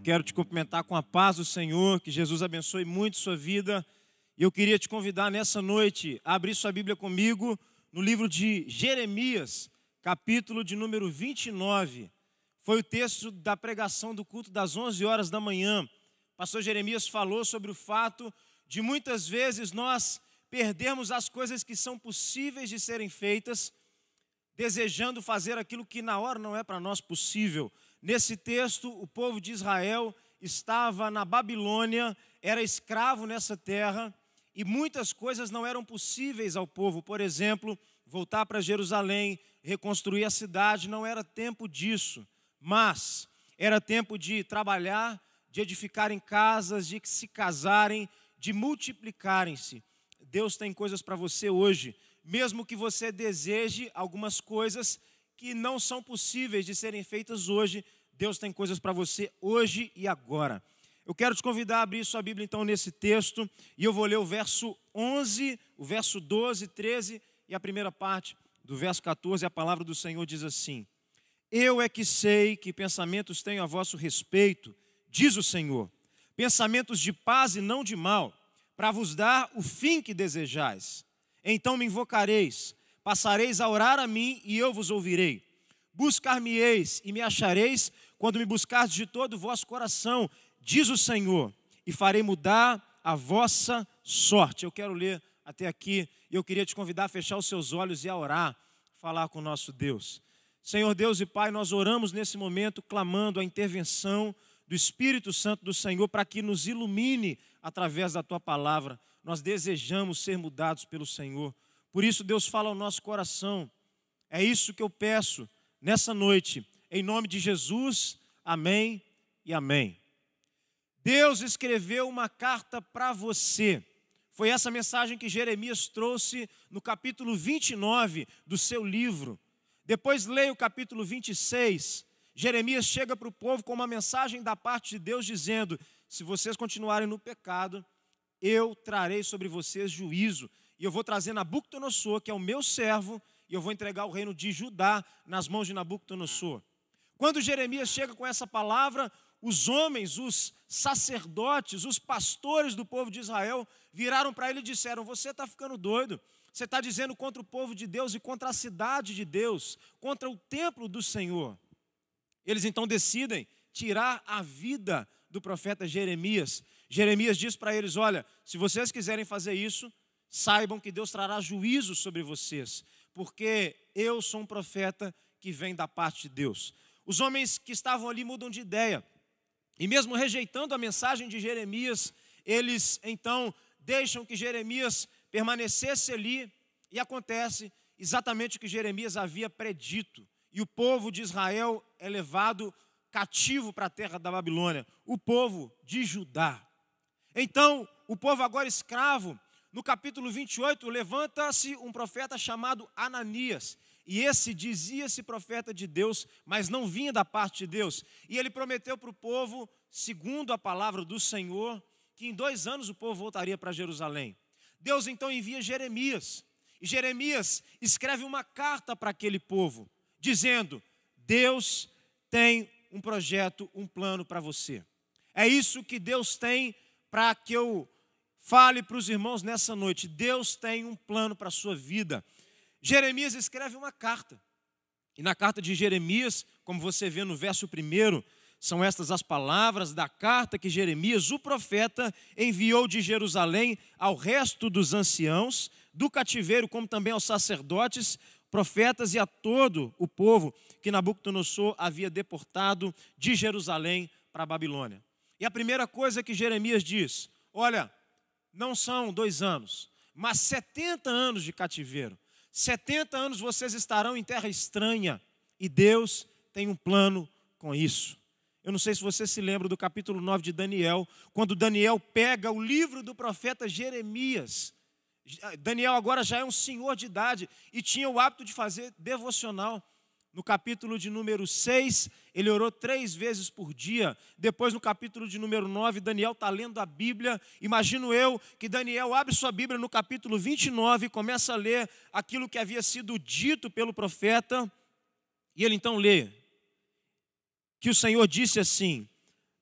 quero te cumprimentar com a paz do Senhor, que Jesus abençoe muito sua vida. E eu queria te convidar nessa noite a abrir sua Bíblia comigo no livro de Jeremias, capítulo de número 29. Foi o texto da pregação do culto das 11 horas da manhã. O pastor Jeremias falou sobre o fato de muitas vezes nós perdermos as coisas que são possíveis de serem feitas, desejando fazer aquilo que na hora não é para nós possível. Nesse texto, o povo de Israel estava na Babilônia, era escravo nessa terra, e muitas coisas não eram possíveis ao povo. Por exemplo, voltar para Jerusalém, reconstruir a cidade, não era tempo disso. Mas era tempo de trabalhar, de edificarem casas, de se casarem, de multiplicarem-se. Deus tem coisas para você hoje, mesmo que você deseje algumas coisas que não são possíveis de serem feitas hoje, Deus tem coisas para você hoje e agora. Eu quero te convidar a abrir sua Bíblia então nesse texto, e eu vou ler o verso 11, o verso 12, 13 e a primeira parte do verso 14. A palavra do Senhor diz assim: Eu é que sei que pensamentos tenho a vosso respeito, diz o Senhor, pensamentos de paz e não de mal, para vos dar o fim que desejais. Então me invocareis, passareis a orar a mim e eu vos ouvirei. Buscar-me-eis e me achareis quando me buscardes de todo o vosso coração, diz o Senhor, e farei mudar a vossa sorte. Eu quero ler até aqui e eu queria te convidar a fechar os seus olhos e a orar, falar com o nosso Deus. Senhor Deus e Pai, nós oramos nesse momento clamando a intervenção do Espírito Santo do Senhor para que nos ilumine através da Tua palavra. Nós desejamos ser mudados pelo Senhor. Por isso, Deus, fala ao nosso coração. É isso que eu peço nessa noite. Em nome de Jesus, amém e amém. Deus escreveu uma carta para você. Foi essa mensagem que Jeremias trouxe no capítulo 29 do seu livro. Depois leia o capítulo 26. Jeremias chega para o povo com uma mensagem da parte de Deus dizendo: se vocês continuarem no pecado, eu trarei sobre vocês juízo. E eu vou trazer Nabucodonosor, que é o meu servo, e eu vou entregar o reino de Judá nas mãos de Nabucodonosor. Quando Jeremias chega com essa palavra, os homens, os sacerdotes, os pastores do povo de Israel viraram para ele e disseram: você está ficando doido, você está dizendo contra o povo de Deus e contra a cidade de Deus, contra o templo do Senhor. Eles então decidem tirar a vida do profeta Jeremias. Jeremias diz para eles: olha, se vocês quiserem fazer isso, saibam que Deus trará juízo sobre vocês, porque eu sou um profeta que vem da parte de Deus. Os homens que estavam ali mudam de ideia, e mesmo rejeitando a mensagem de Jeremias, eles então deixam que Jeremias permanecesse ali, e acontece exatamente o que Jeremias havia predito, e o povo de Israel é levado cativo para a terra da Babilônia, o povo de Judá. Então, o povo agora escravo, no capítulo 28, levanta-se um profeta chamado Ananias. E esse dizia-se profeta de Deus, mas não vinha da parte de Deus. E ele prometeu para o povo, segundo a palavra do Senhor, que em 2 anos o povo voltaria para Jerusalém. Deus então envia Jeremias. E Jeremias escreve uma carta para aquele povo, dizendo: Deus tem um projeto, um plano para você. É isso que Deus tem para que eu fale para os irmãos nessa noite. Deus tem um plano para a sua vida. Jeremias escreve uma carta. E na carta de Jeremias, como você vê no verso 1, são estas as palavras da carta que Jeremias, o profeta, enviou de Jerusalém ao resto dos anciãos do cativeiro, como também aos sacerdotes, profetas e a todo o povo que Nabucodonosor havia deportado de Jerusalém para a Babilônia. E a primeira coisa que Jeremias diz: olha, não são 2 anos, mas 70 anos de cativeiro. 70 anos vocês estarão em terra estranha, e Deus tem um plano com isso. Eu não sei se você se lembra do capítulo 9 de Daniel, quando Daniel pega o livro do profeta Jeremias. Daniel agora já é um senhor de idade e tinha o hábito de fazer devocional. No capítulo de número 6, ele orou 3 vezes por dia. Depois, no capítulo de número 9, Daniel está lendo a Bíblia. Imagino eu que Daniel abre sua Bíblia no capítulo 29 e começa a ler aquilo que havia sido dito pelo profeta. E ele então lê que o Senhor disse assim: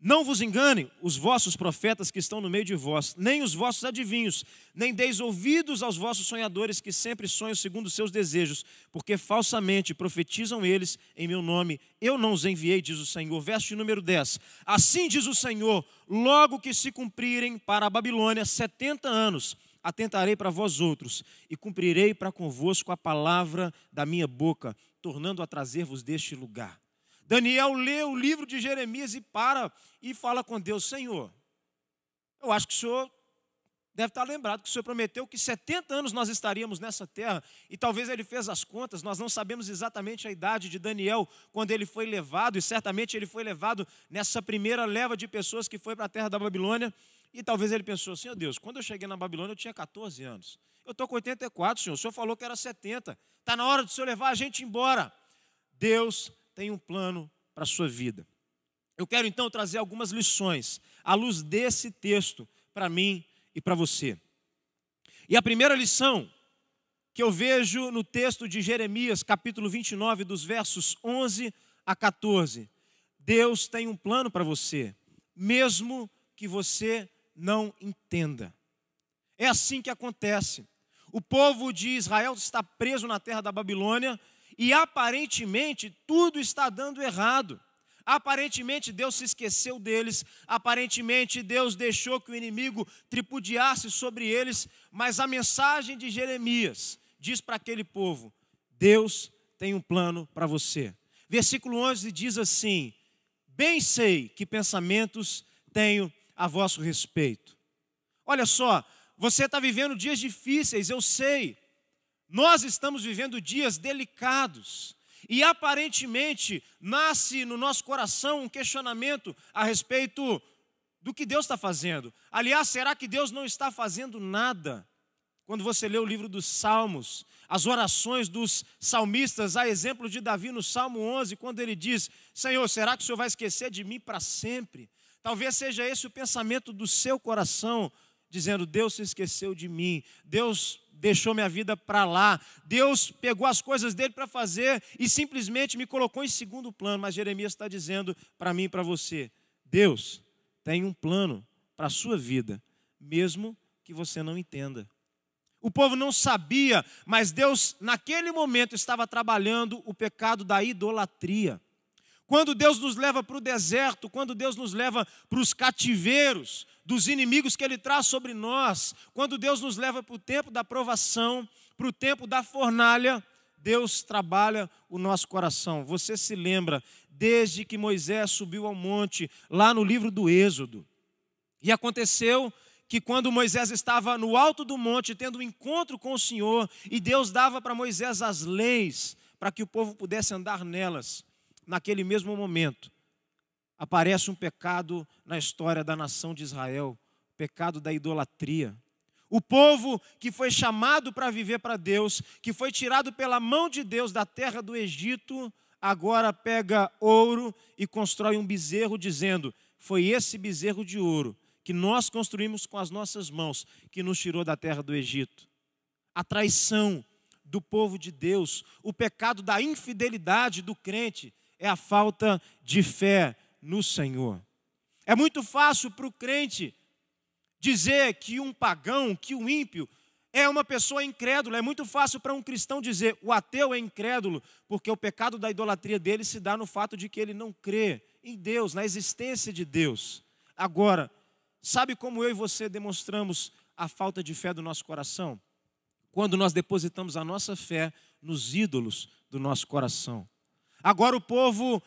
Não vos enganem os vossos profetas que estão no meio de vós, nem os vossos adivinhos, nem deis ouvidos aos vossos sonhadores que sempre sonham segundo os seus desejos, porque falsamente profetizam eles em meu nome. Eu não os enviei, diz o Senhor. Verso de número 10. Assim diz o Senhor, logo que se cumprirem para a Babilônia 70 anos, atentarei para vós outros e cumprirei para convosco a palavra da minha boca, tornando a trazer-vos deste lugar. Daniel lê o livro de Jeremias e para e fala com Deus: Senhor, eu acho que o Senhor deve estar lembrado que o Senhor prometeu que 70 anos nós estaríamos nessa terra, e talvez ele fez as contas. Nós não sabemos exatamente a idade de Daniel quando ele foi levado, e certamente ele foi levado nessa primeira leva de pessoas que foi para a terra da Babilônia, e talvez ele pensou: Senhor Deus, quando eu cheguei na Babilônia eu tinha 14 anos, eu estou com 84, Senhor, o Senhor falou que era 70, está na hora do Senhor levar a gente embora. Deus tem um plano para a sua vida. Eu quero então trazer algumas lições à luz desse texto para mim e para você. E a primeira lição que eu vejo no texto de Jeremias, capítulo 29, dos versos 11 a 14. Deus tem um plano para você, mesmo que você não entenda. É assim que acontece. O povo de Israel está preso na terra da Babilônia, e aparentemente tudo está dando errado. Aparentemente Deus se esqueceu deles, aparentemente Deus deixou que o inimigo tripudiasse sobre eles, mas a mensagem de Jeremias diz para aquele povo: Deus tem um plano para você. Versículo 11 diz assim: bem sei que pensamentos tenho a vosso respeito. Olha só, você está vivendo dias difíceis, eu sei. Nós estamos vivendo dias delicados e aparentemente nasce no nosso coração um questionamento a respeito do que Deus está fazendo. Aliás, será que Deus não está fazendo nada? Quando você lê o livro dos Salmos, as orações dos salmistas, a exemplo de Davi no Salmo 11, quando ele diz: Senhor, será que o Senhor vai esquecer de mim para sempre? Talvez seja esse o pensamento do seu coração, dizendo: Deus se esqueceu de mim, Deus deixou minha vida para lá, Deus pegou as coisas dele para fazer e simplesmente me colocou em segundo plano. Mas Jeremias está dizendo para mim e para você: Deus tem um plano para a sua vida, mesmo que você não entenda. O povo não sabia, mas Deus naquele momento estava trabalhando o pecado da idolatria. Quando Deus nos leva para o deserto, quando Deus nos leva para os cativeiros dos inimigos que Ele traz sobre nós, quando Deus nos leva para o tempo da provação, para o tempo da fornalha, Deus trabalha o nosso coração. Você se lembra, desde que Moisés subiu ao monte, lá no livro do Êxodo, e aconteceu que quando Moisés estava no alto do monte, tendo um encontro com o Senhor, e Deus dava para Moisés as leis, para que o povo pudesse andar nelas, naquele mesmo momento, aparece um pecado na história da nação de Israel, o pecado da idolatria. O povo que foi chamado para viver para Deus, que foi tirado pela mão de Deus da terra do Egito, agora pega ouro e constrói um bezerro, dizendo: foi esse bezerro de ouro que nós construímos com as nossas mãos, que nos tirou da terra do Egito. A traição do povo de Deus, o pecado da infidelidade do crente, é a falta de fé no Senhor. É muito fácil para o crente dizer que um pagão, que um ímpio é uma pessoa incrédula. É muito fácil para um cristão dizer: o ateu é incrédulo, porque o pecado da idolatria dele se dá no fato de que ele não crê em Deus, na existência de Deus. Agora, sabe como eu e você demonstramos a falta de fé do nosso coração? Quando nós depositamos a nossa fé nos ídolos do nosso coração. Agora o povo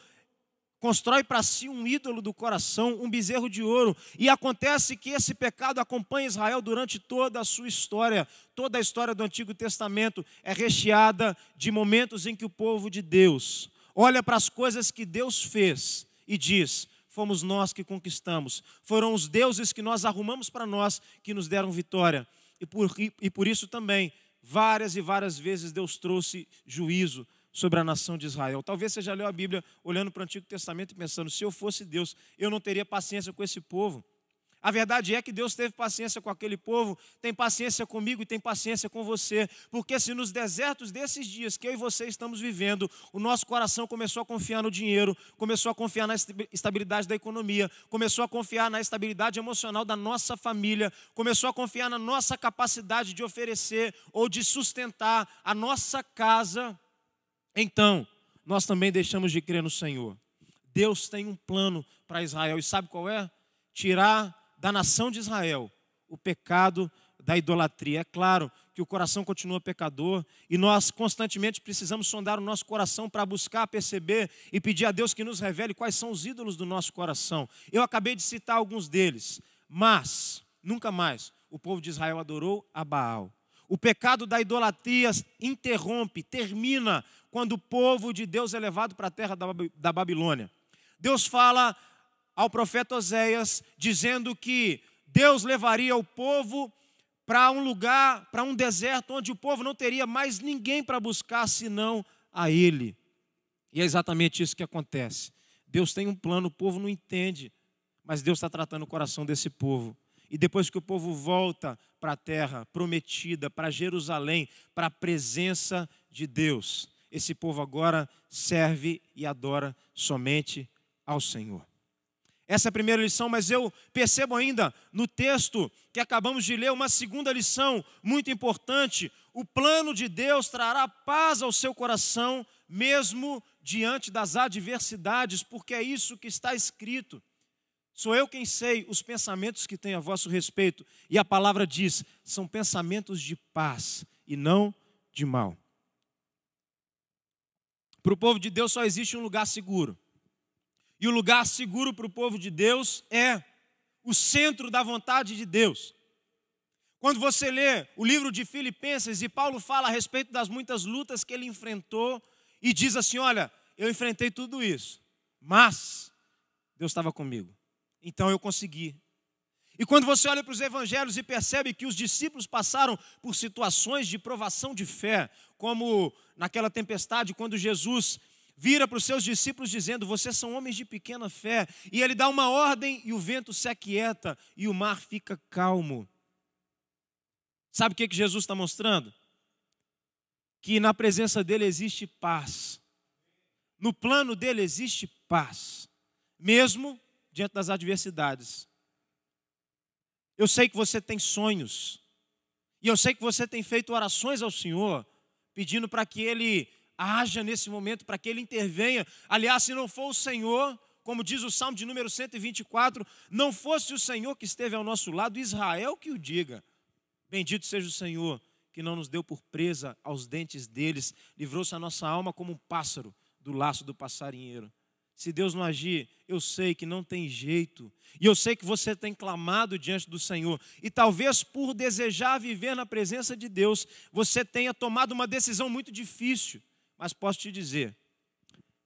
constrói para si um ídolo do coração, um bezerro de ouro, e acontece que esse pecado acompanha Israel durante toda a sua história. Toda a história do Antigo Testamento é recheada de momentos em que o povo de Deus olha para as coisas que Deus fez e diz: fomos nós que conquistamos, foram os deuses que nós arrumamos para nós que nos deram vitória. E por isso também, várias e várias vezes Deus trouxe juízo sobre a nação de Israel. Talvez você já leu a Bíblia olhando para o Antigo Testamento e pensando: se eu fosse Deus, eu não teria paciência com esse povo. A verdade é que Deus teve paciência com aquele povo, tem paciência comigo e tem paciência com você. Porque se nos desertos desses dias que eu e você estamos vivendo, o nosso coração começou a confiar no dinheiro, começou a confiar na estabilidade da economia, começou a confiar na estabilidade emocional da nossa família, começou a confiar na nossa capacidade de oferecer ou de sustentar a nossa casa, então nós também deixamos de crer no Senhor. Deus tem um plano para Israel e sabe qual é? Tirar da nação de Israel o pecado da idolatria. É claro que o coração continua pecador e nós constantemente precisamos sondar o nosso coração para buscar, perceber e pedir a Deus que nos revele quais são os ídolos do nosso coração. Eu acabei de citar alguns deles, mas nunca mais o povo de Israel adorou a Baal. O pecado da idolatria interrompe, termina quando o povo de Deus é levado para a terra da Babilônia. Deus fala ao profeta Oséias, dizendo que Deus levaria o povo para um lugar, para um deserto, onde o povo não teria mais ninguém para buscar, senão a Ele. E é exatamente isso que acontece. Deus tem um plano, o povo não entende, mas Deus está tratando o coração desse povo. E depois que o povo volta para a terra prometida, para Jerusalém, para a presença de Deus, esse povo agora serve e adora somente ao Senhor. Essa é a primeira lição, mas eu percebo ainda no texto que acabamos de ler uma segunda lição muito importante. O plano de Deus trará paz ao seu coração, mesmo diante das adversidades, porque é isso que está escrito. Sou eu quem sei os pensamentos que tenho a vosso respeito. E a palavra diz, são pensamentos de paz e não de mal. Para o povo de Deus só existe um lugar seguro. E o lugar seguro para o povo de Deus é o centro da vontade de Deus. Quando você lê o livro de Filipenses e Paulo fala a respeito das muitas lutas que ele enfrentou e diz assim, olha, eu enfrentei tudo isso, mas Deus estava comigo, então eu consegui. E quando você olha para os evangelhos e percebe que os discípulos passaram por situações de provação de fé, como naquela tempestade, quando Jesus vira para os seus discípulos dizendo, vocês são homens de pequena fé. E ele dá uma ordem e o vento se aquieta e o mar fica calmo. Sabe o que Jesus está mostrando? Que na presença dele existe paz. No plano dele existe paz. Mesmo diante das adversidades. Eu sei que você tem sonhos. E eu sei que você tem feito orações ao Senhor, pedindo para que Ele haja nesse momento, para que Ele intervenha. Aliás, se não for o Senhor, como diz o Salmo de número 124, não fosse o Senhor que esteve ao nosso lado, Israel que o diga. Bendito seja o Senhor, que não nos deu por presa aos dentes deles, livrou-se a nossa alma como um pássaro do laço do passarinheiro. Se Deus não agir, eu sei que não tem jeito. E eu sei que você tem clamado diante do Senhor. E talvez por desejar viver na presença de Deus, você tenha tomado uma decisão muito difícil. Mas posso te dizer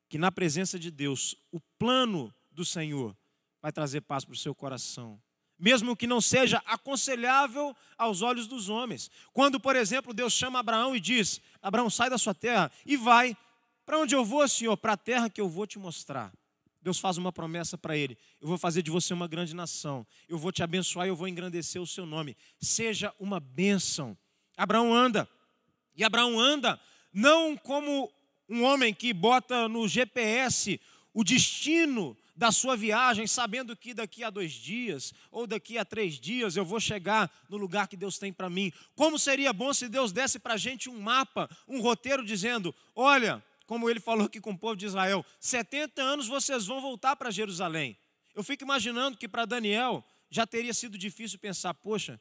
que na presença de Deus, o plano do Senhor vai trazer paz para o seu coração. Mesmo que não seja aconselhável aos olhos dos homens. Quando, por exemplo, Deus chama Abraão e diz, Abraão, sai da sua terra e vai. Para onde eu vou, Senhor? Para a terra que eu vou te mostrar. Deus faz uma promessa para ele. Eu vou fazer de você uma grande nação. Eu vou te abençoar e eu vou engrandecer o seu nome. Seja uma bênção. Abraão anda. E Abraão anda não como um homem que bota no GPS o destino da sua viagem, sabendo que daqui a 2 dias ou daqui a 3 dias eu vou chegar no lugar que Deus tem para mim. Como seria bom se Deus desse para a gente um mapa, um roteiro dizendo, olha, como ele falou aqui com o povo de Israel, 70 anos vocês vão voltar para Jerusalém. Eu fico imaginando que para Daniel já teria sido difícil pensar, poxa,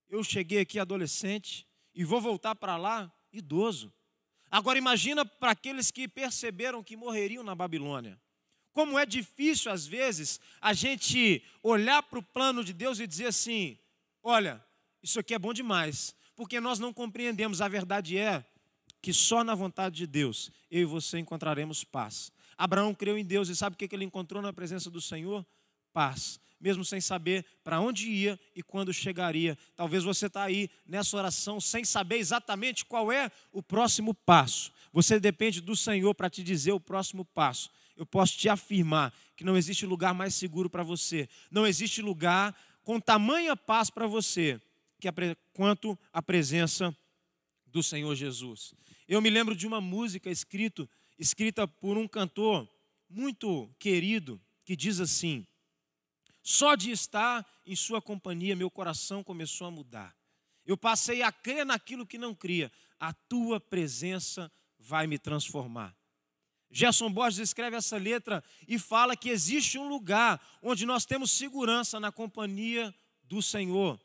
eu cheguei aqui adolescente e vou voltar para lá idoso. Agora imagina para aqueles que perceberam que morreriam na Babilônia. Como é difícil às vezes a gente olhar para o plano de Deus e dizer assim, olha, isso aqui é bom demais, porque nós não compreendemos, a verdade é que só na vontade de Deus, eu e você encontraremos paz. Abraão creu em Deus e sabe o que ele encontrou na presença do Senhor? Paz, mesmo sem saber para onde ia e quando chegaria. Talvez você está aí nessa oração sem saber exatamente qual é o próximo passo. Você depende do Senhor para te dizer o próximo passo. eu posso te afirmar que não existe lugar mais seguro para você. Não existe lugar com tamanha paz para você quanto a presença do Senhor Jesus. Eu me lembro de uma música escrita por um cantor muito querido, que diz assim: só de estar em sua companhia, meu coração começou a mudar. Eu passei a crer naquilo que não cria. A tua presença vai me transformar. Gerson Borges escreve essa letra e fala que existe um lugar onde nós temos segurança na companhia do Senhor.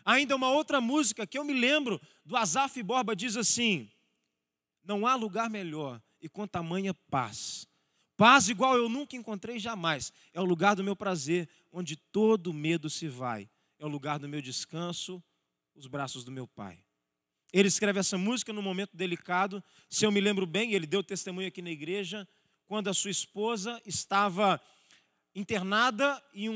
Ainda uma outra música que eu me lembro do Asaf Borba diz assim: não há lugar melhor e com tamanha paz. Paz igual eu nunca encontrei jamais. É o lugar do meu prazer, onde todo medo se vai. É o lugar do meu descanso, os braços do meu Pai. Ele escreve essa música num momento delicado. Se eu me lembro bem, ele deu testemunho aqui na igreja, quando a sua esposa estava internada em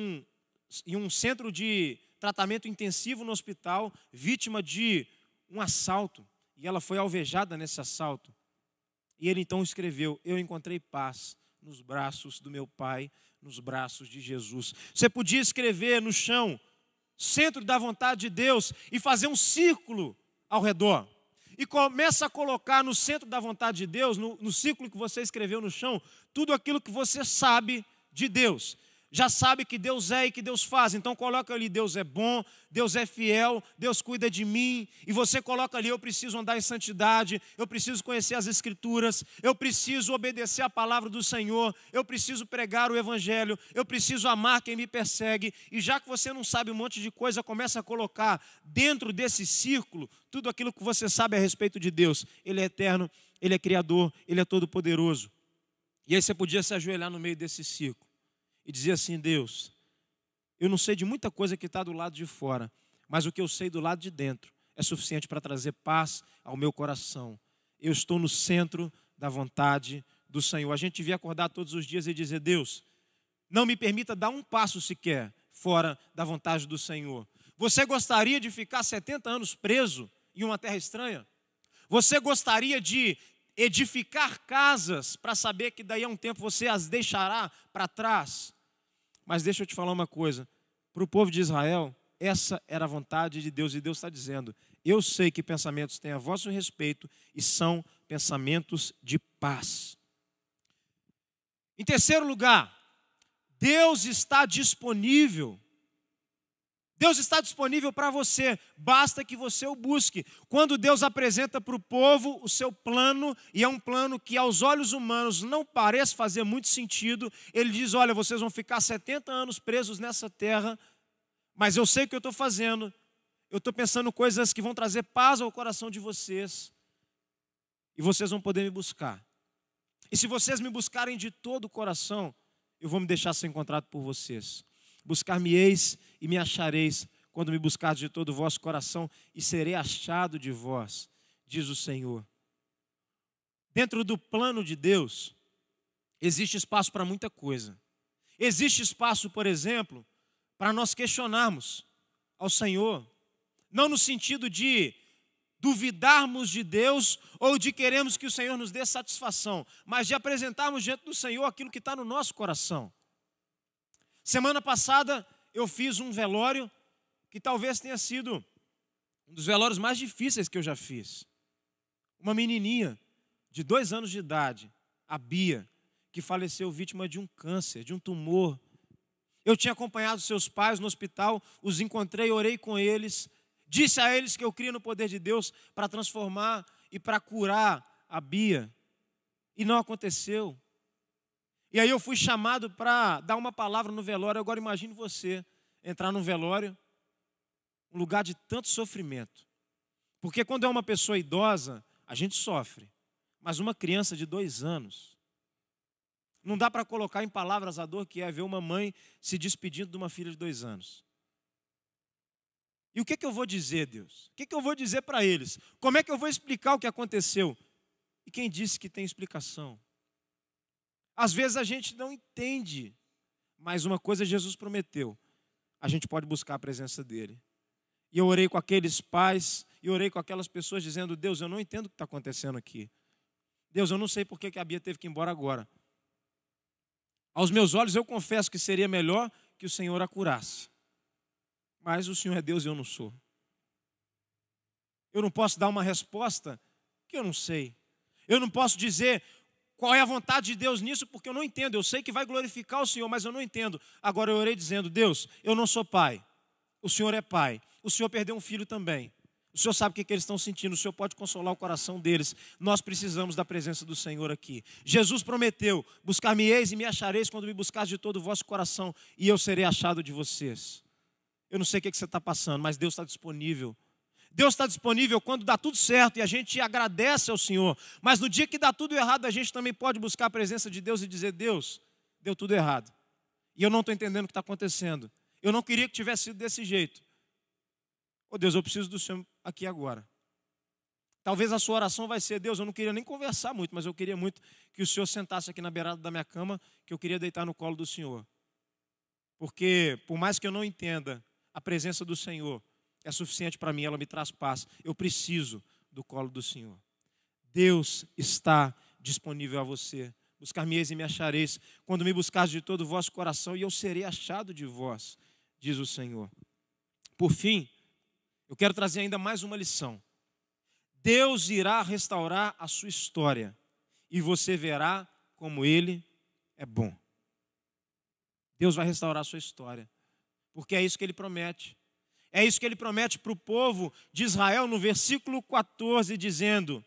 um centro de tratamento intensivo no hospital, vítima de um assalto. E ela foi alvejada nesse assalto. E ele então escreveu: eu encontrei paz nos braços do meu Pai, nos braços de Jesus. Você podia escrever no chão, centro da vontade de Deus, e fazer um círculo ao redor. E começa a colocar no centro da vontade de Deus, no círculo que você escreveu no chão, tudo aquilo que você sabe de Deus. Já sabe que Deus é e que Deus faz. Então coloca ali: Deus é bom, Deus é fiel, Deus cuida de mim. E você coloca ali: eu preciso andar em santidade, eu preciso conhecer as Escrituras, eu preciso obedecer a palavra do Senhor, eu preciso pregar o Evangelho, eu preciso amar quem me persegue. E já que você não sabe um monte de coisa, começa a colocar dentro desse círculo tudo aquilo que você sabe a respeito de Deus. Ele é eterno, Ele é Criador, Ele é todo-poderoso. E aí você podia se ajoelhar no meio desse círculo e dizer assim: Deus, eu não sei de muita coisa que está do lado de fora, mas o que eu sei do lado de dentro é suficiente para trazer paz ao meu coração. Eu estou no centro da vontade do Senhor. A gente devia acordar todos os dias e dizer: Deus, não me permita dar um passo sequer fora da vontade do Senhor. Você gostaria de ficar 70 anos preso em uma terra estranha? Você gostaria de edificar casas para saber que daí a um tempo você as deixará para trás? Mas deixa eu te falar uma coisa, para o povo de Israel, essa era a vontade de Deus, e Deus está dizendo: eu sei que pensamentos têm a vosso respeito e são pensamentos de paz. Em terceiro lugar, Deus está disponível. Deus está disponível para você, basta que você o busque. Quando Deus apresenta para o povo o seu plano, e é um plano que aos olhos humanos não parece fazer muito sentido, Ele diz: olha, vocês vão ficar 70 anos presos nessa terra, mas eu sei o que eu estou fazendo, eu estou pensando coisas que vão trazer paz ao coração de vocês, e vocês vão poder me buscar. E se vocês me buscarem de todo o coração, eu vou me deixar ser encontrado por vocês. Buscar-me-eis e me achareis, quando me buscardes de todo o vosso coração, e serei achado de vós, diz o Senhor. Dentro do plano de Deus, existe espaço para muita coisa. Existe espaço, por exemplo, para nós questionarmos ao Senhor, não no sentido de duvidarmos de Deus ou de queremos que o Senhor nos dê satisfação, mas de apresentarmos diante do Senhor aquilo que está no nosso coração. Semana passada eu fiz um velório que talvez tenha sido um dos velórios mais difíceis que eu já fiz. Uma menininha de 2 anos de idade, a Bia, que faleceu vítima de um câncer, de um tumor. Eu tinha acompanhado seus pais no hospital, os encontrei, orei com eles, disse a eles que eu cria no poder de Deus para transformar e para curar a Bia. E não aconteceu. E aí eu fui chamado para dar uma palavra no velório. Agora imagine você entrar num velório, um lugar de tanto sofrimento. Porque quando é uma pessoa idosa, a gente sofre. Mas uma criança de 2 anos, não dá para colocar em palavras a dor que é ver uma mãe se despedindo de uma filha de 2 anos. E o que eu vou dizer, Deus? O que eu vou dizer para eles? Como é que eu vou explicar o que aconteceu? E quem disse que tem explicação? Às vezes a gente não entende, mas uma coisa Jesus prometeu: a gente pode buscar a presença dEle. E eu orei com aqueles pais, e orei com aquelas pessoas dizendo: Deus, eu não entendo o que está acontecendo aqui. Deus, eu não sei por que a Bia teve que ir embora agora. Aos meus olhos eu confesso que seria melhor que o Senhor a curasse. Mas o Senhor é Deus e eu não sou. Eu não posso dar uma resposta que eu não sei. Eu não posso dizer qual é a vontade de Deus nisso, porque eu não entendo. Eu sei que vai glorificar o Senhor, mas eu não entendo. Agora eu orei dizendo: Deus, eu não sou pai. O Senhor é pai. O Senhor perdeu um filho também. O Senhor sabe o que eles estão sentindo. O Senhor pode consolar o coração deles. Nós precisamos da presença do Senhor aqui. Jesus prometeu: buscar-me-eis e me achareis quando me buscares de todo o vosso coração, e eu serei achado de vocês. Eu não sei o que você está passando, mas Deus está disponível. Deus está disponível quando dá tudo certo e a gente agradece ao Senhor. Mas no dia que dá tudo errado, a gente também pode buscar a presença de Deus e dizer: Deus, deu tudo errado. E eu não estou entendendo o que está acontecendo. Eu não queria que tivesse sido desse jeito. Oh Deus, eu preciso do Senhor aqui agora. Talvez a sua oração vai ser: Deus, eu não queria nem conversar muito, mas eu queria muito que o Senhor sentasse aqui na beirada da minha cama, que eu queria deitar no colo do Senhor. Porque por mais que eu não entenda, a presença do Senhor é suficiente para mim, ela me traz paz. Eu preciso do colo do Senhor. Deus está disponível a você. Buscar-me-eis e me achareis, quando me buscares de todo o vosso coração, e eu serei achado de vós, diz o Senhor. Por fim, eu quero trazer ainda mais uma lição. Deus irá restaurar a sua história, e você verá como Ele é bom. Deus vai restaurar a sua história, porque é isso que Ele promete. É isso que Ele promete para o povo de Israel no versículo 14, dizendo: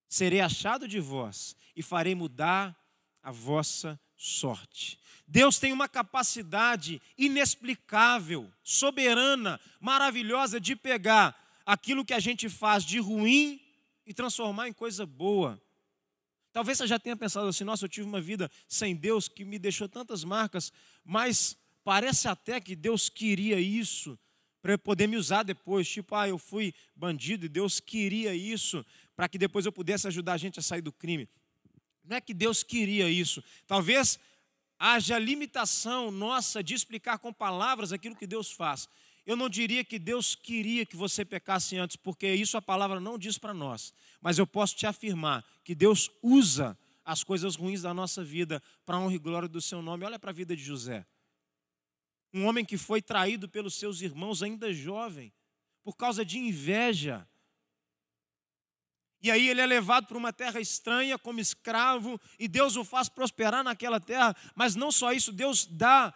serei achado de vós e farei mudar a vossa sorte. Deus tem uma capacidade inexplicável, soberana, maravilhosa de pegar aquilo que a gente faz de ruim e transformar em coisa boa. Talvez você já tenha pensado assim: nossa, eu tive uma vida sem Deus que me deixou tantas marcas, mas parece até que Deus queria isso para poder me usar depois. Tipo, eu fui bandido e Deus queria isso para que depois eu pudesse ajudar a gente a sair do crime. Não é que Deus queria isso. Talvez haja limitação nossa de explicar com palavras aquilo que Deus faz. Eu não diria que Deus queria que você pecasse antes, porque isso a palavra não diz para nós. Mas eu posso te afirmar que Deus usa as coisas ruins da nossa vida para a honra e glória do seu nome. Olha para a vida de José. Um homem que foi traído pelos seus irmãos ainda jovem, por causa de inveja. E aí ele é levado para uma terra estranha como escravo, e Deus o faz prosperar naquela terra. Mas não só isso, Deus dá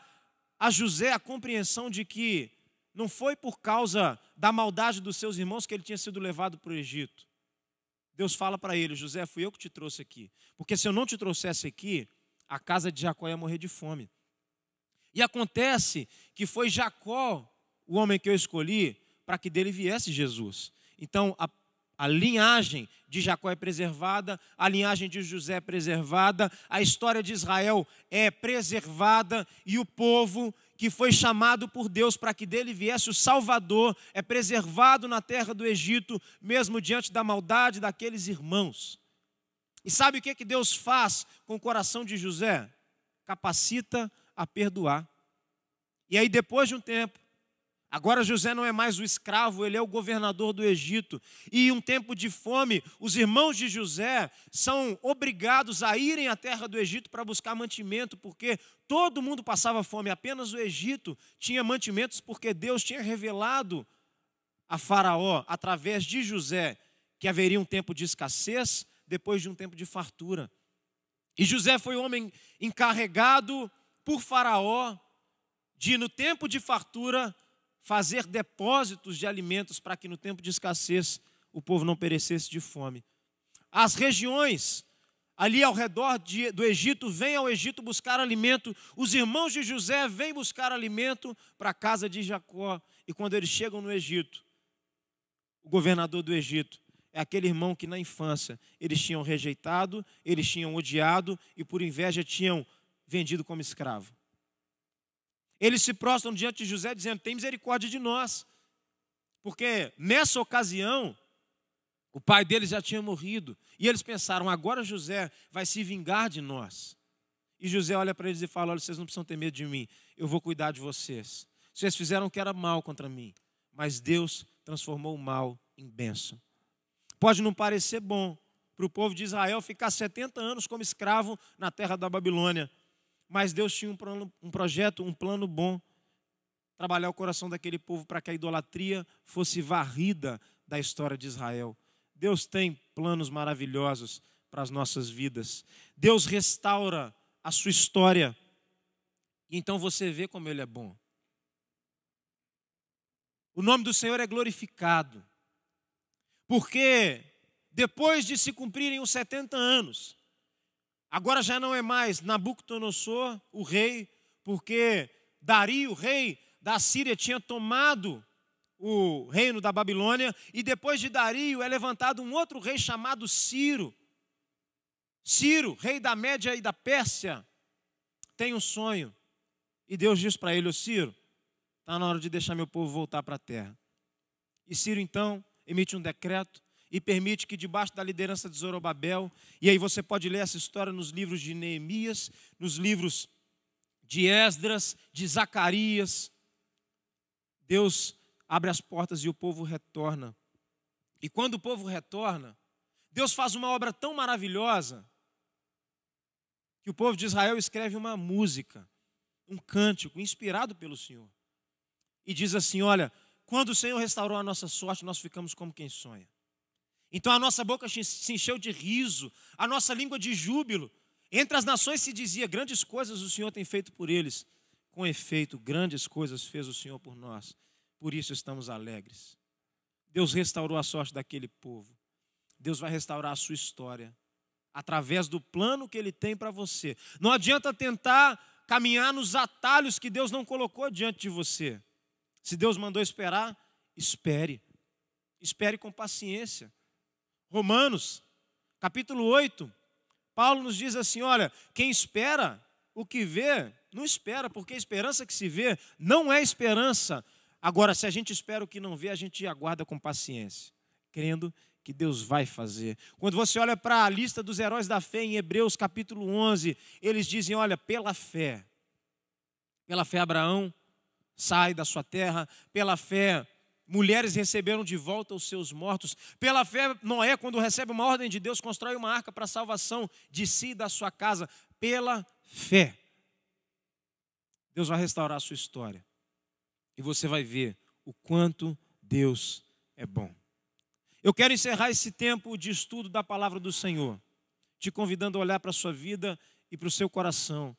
a José a compreensão de que não foi por causa da maldade dos seus irmãos que ele tinha sido levado para o Egito. Deus fala para ele: José, fui eu que te trouxe aqui. Porque se eu não te trouxesse aqui, a casa de Jacó ia morrer de fome. E acontece que foi Jacó o homem que eu escolhi para que dele viesse Jesus. Então a linhagem de Jacó é preservada, a linhagem de José é preservada, a história de Israel é preservada, e o povo que foi chamado por Deus para que dele viesse o Salvador é preservado na terra do Egito, mesmo diante da maldade daqueles irmãos. E sabe o que Deus faz com o coração de José? Capacita a perdoar. E aí, depois de um tempo, agora José não é mais o escravo, ele é o governador do Egito. E em um tempo de fome, os irmãos de José são obrigados a irem à terra do Egito para buscar mantimento, porque todo mundo passava fome, apenas o Egito tinha mantimentos, porque Deus tinha revelado a Faraó, através de José, que haveria um tempo de escassez, depois de um tempo de fartura. E José foi o homem encarregado por Faraó de, no tempo de fartura, fazer depósitos de alimentos para que no tempo de escassez o povo não perecesse de fome. As regiões ali ao redor do Egito vêm ao Egito buscar alimento. Os irmãos de José vêm buscar alimento para a casa de Jacó. E quando eles chegam no Egito, o governador do Egito é aquele irmão que na infância eles tinham rejeitado, eles tinham odiado e por inveja tinham vendido como escravo. Eles se prostram diante de José dizendo: tem misericórdia de nós. Porque nessa ocasião, o pai deles já tinha morrido. E eles pensaram: agora José vai se vingar de nós. E José olha para eles e fala: olha, vocês não precisam ter medo de mim. Eu vou cuidar de vocês. Vocês fizeram o que era mal contra mim, mas Deus transformou o mal em bênção. Pode não parecer bom para o povo de Israel ficar 70 anos como escravo na terra da Babilônia. mas Deus tinha um projeto, um plano bom. Trabalhar o coração daquele povo para que a idolatria fosse varrida da história de Israel. Deus tem planos maravilhosos para as nossas vidas. Deus restaura a sua história. E então você vê como Ele é bom. O nome do Senhor é glorificado. Porque depois de se cumprirem os 70 anos, agora já não é mais Nabucodonosor, o rei, porque Dario, o rei da Síria, tinha tomado o reino da Babilônia, e depois de Dario é levantado um outro rei chamado Ciro. Ciro, rei da Média e da Pérsia, tem um sonho. E Deus diz para ele: ô Ciro, está na hora de deixar meu povo voltar para a terra. E Ciro então emite um decreto e permite que debaixo da liderança de Zorobabel, e aí você pode ler essa história nos livros de Neemias, nos livros de Esdras, de Zacarias, Deus abre as portas e o povo retorna. E quando o povo retorna, Deus faz uma obra tão maravilhosa que o povo de Israel escreve uma música, um cântico inspirado pelo Senhor. E diz assim: olha, quando o Senhor restaurou a nossa sorte, nós ficamos como quem sonha. Então a nossa boca se encheu de riso, a nossa língua de júbilo. Entre as nações se dizia: grandes coisas o Senhor tem feito por eles. Com efeito, grandes coisas fez o Senhor por nós. Por isso estamos alegres. Deus restaurou a sorte daquele povo. Deus vai restaurar a sua história através do plano que Ele tem para você. Não adianta tentar caminhar nos atalhos que Deus não colocou diante de você. Se Deus mandou esperar, espere. Espere com paciência. Romanos, capítulo 8, Paulo nos diz assim: olha, quem espera o que vê, não espera, porque a esperança que se vê não é esperança. Agora, se a gente espera o que não vê, a gente aguarda com paciência, crendo que Deus vai fazer. Quando você olha para a lista dos heróis da fé em Hebreus capítulo 11, eles dizem: olha, pela fé Abraão sai da sua terra, pela fé mulheres receberam de volta os seus mortos, pela fé Noé, quando recebe uma ordem de Deus, constrói uma arca para a salvação de si e da sua casa. Pela fé Deus vai restaurar a sua história e você vai ver o quanto Deus é bom. Eu quero encerrar esse tempo de estudo da palavra do Senhor, te convidando a olhar para a sua vida e para o seu coração.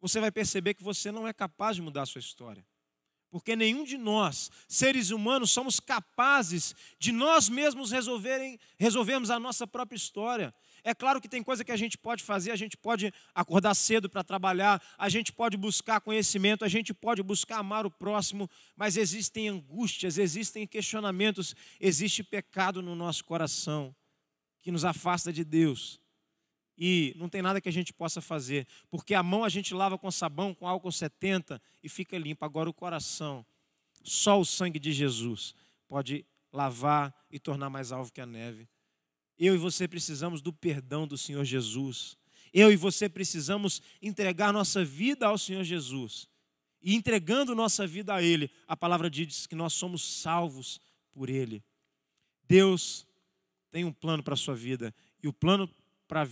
Você vai perceber que você não é capaz de mudar a sua história. Porque nenhum de nós, seres humanos, somos capazes de nós mesmos resolvermos a nossa própria história. É claro que tem coisa que a gente pode fazer, a gente pode acordar cedo para trabalhar, a gente pode buscar conhecimento, a gente pode buscar amar o próximo, mas existem angústias, existem questionamentos, existe pecado no nosso coração que nos afasta de Deus. E não tem nada que a gente possa fazer, porque a mão a gente lava com sabão, com álcool 70 e fica limpa. Agora o coração, só o sangue de Jesus pode lavar e tornar mais alvo que a neve. Eu e você precisamos do perdão do Senhor Jesus. Eu e você precisamos entregar nossa vida ao Senhor Jesus. E entregando nossa vida a Ele, a palavra diz que nós somos salvos por Ele. Deus tem um plano para a sua vida. E o plano para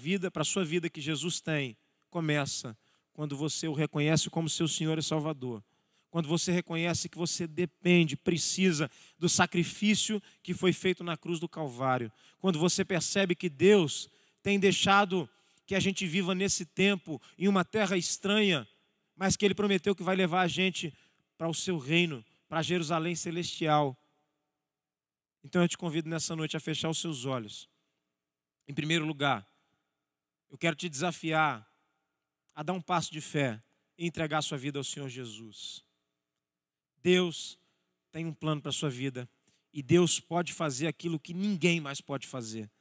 a sua vida que Jesus tem, começa quando você o reconhece como seu Senhor e Salvador. Quando você reconhece que você depende, precisa do sacrifício que foi feito na cruz do Calvário. Quando você percebe que Deus tem deixado que a gente viva nesse tempo, em uma terra estranha, mas que Ele prometeu que vai levar a gente para o seu reino, para Jerusalém celestial. Então eu te convido nessa noite a fechar os seus olhos. Em primeiro lugar, eu quero te desafiar a dar um passo de fé e entregar a sua vida ao Senhor Jesus. Deus tem um plano para a sua vida e Deus pode fazer aquilo que ninguém mais pode fazer.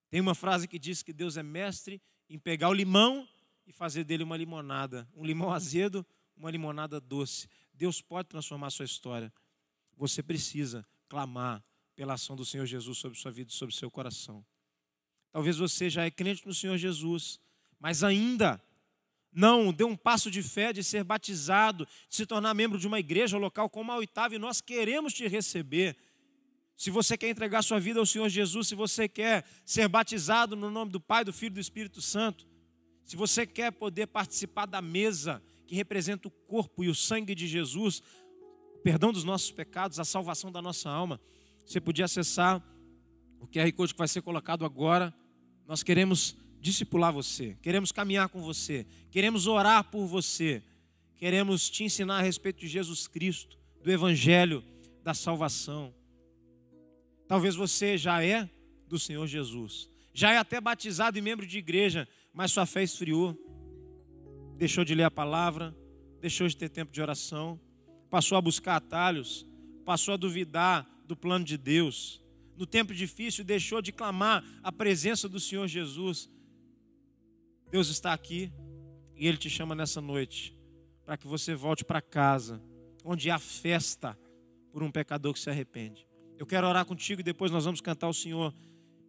Tem uma frase que diz que Deus é mestre em pegar o limão e fazer dele uma limonada. Um limão azedo, uma limonada doce. Deus pode transformar a sua história. Você precisa clamar pela ação do Senhor Jesus sobre sua vida e sobre seu coração. Talvez você já é crente no Senhor Jesus, mas ainda não deu um passo de fé de ser batizado, de se tornar membro de uma igreja local como a Oitava, e nós queremos te receber. Se você quer entregar sua vida ao Senhor Jesus, se você quer ser batizado no nome do Pai, do Filho e do Espírito Santo, se você quer poder participar da mesa que representa o corpo e o sangue de Jesus, o perdão dos nossos pecados, a salvação da nossa alma, você podia acessar o QR Code que vai ser colocado agora. Nós queremos discipular você, queremos caminhar com você, queremos orar por você, queremos te ensinar a respeito de Jesus Cristo, do Evangelho, da salvação. Talvez você já é do Senhor Jesus, já é até batizado e membro de igreja, mas sua fé esfriou, deixou de ler a palavra, deixou de ter tempo de oração, passou a buscar atalhos, passou a duvidar do plano de Deus. No tempo difícil deixou de clamar a presença do Senhor Jesus. Deus está aqui e Ele te chama nessa noite para que você volte para casa, onde há festa por um pecador que se arrepende. Eu quero orar contigo e depois nós vamos cantar ao Senhor.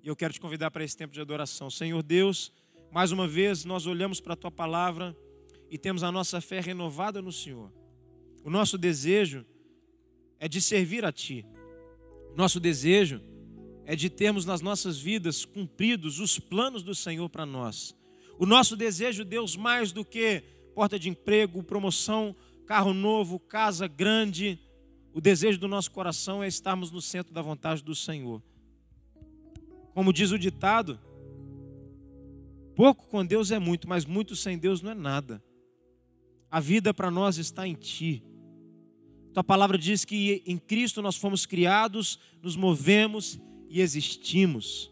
E eu quero te convidar para esse tempo de adoração. Senhor Deus, mais uma vez nós olhamos para a Tua palavra e temos a nossa fé renovada no Senhor. O nosso desejo é de servir a Ti. O nosso desejo é de termos nas nossas vidas cumpridos os planos do Senhor para nós. O nosso desejo, Deus, mais do que porta de emprego, promoção, carro novo, casa grande, o desejo do nosso coração é estarmos no centro da vontade do Senhor. Como diz o ditado, pouco com Deus é muito, mas muito sem Deus não é nada. A vida para nós está em Ti. Tua palavra diz que em Cristo nós fomos criados, nos movemos e existimos.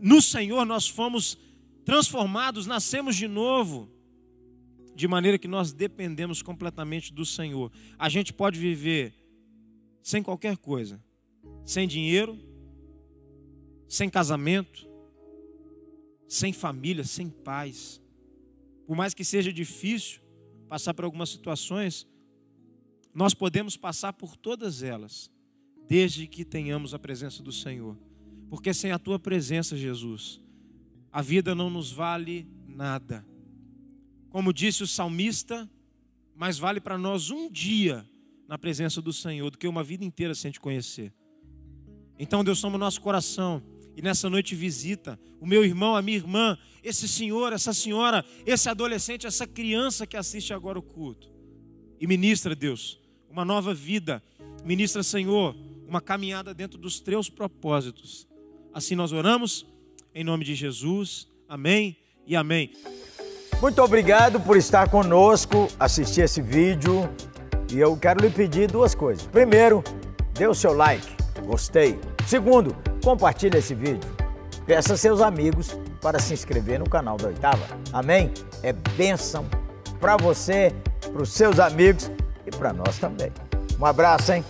No Senhor nós fomos transformados, nascemos de novo, de maneira que nós dependemos completamente do Senhor. A gente pode viver sem qualquer coisa, sem dinheiro, sem casamento, sem família, sem paz. Por mais que seja difícil passar por algumas situações, nós podemos passar por todas elas, desde que tenhamos a presença do Senhor. Porque sem a Tua presença, Jesus, a vida não nos vale nada. Como disse o salmista, mais vale para nós um dia na presença do Senhor do que uma vida inteira sem Te conhecer. Então, Deus, toma o nosso coração e nessa noite visita o meu irmão, a minha irmã, esse senhor, essa senhora, esse adolescente, essa criança que assiste agora o culto. E ministra, Deus, uma nova vida. Ministra, Senhor, uma caminhada dentro dos Teus propósitos. Assim nós oramos, em nome de Jesus. Amém e amém. Muito obrigado por estar conosco, assistir esse vídeo. E eu quero lhe pedir duas coisas. Primeiro, dê o seu like, gostei. Segundo, compartilhe esse vídeo. Peça a seus amigos para se inscrever no canal da Oitava. Amém? É bênção para você, para os seus amigos e para nós também. Um abraço, hein?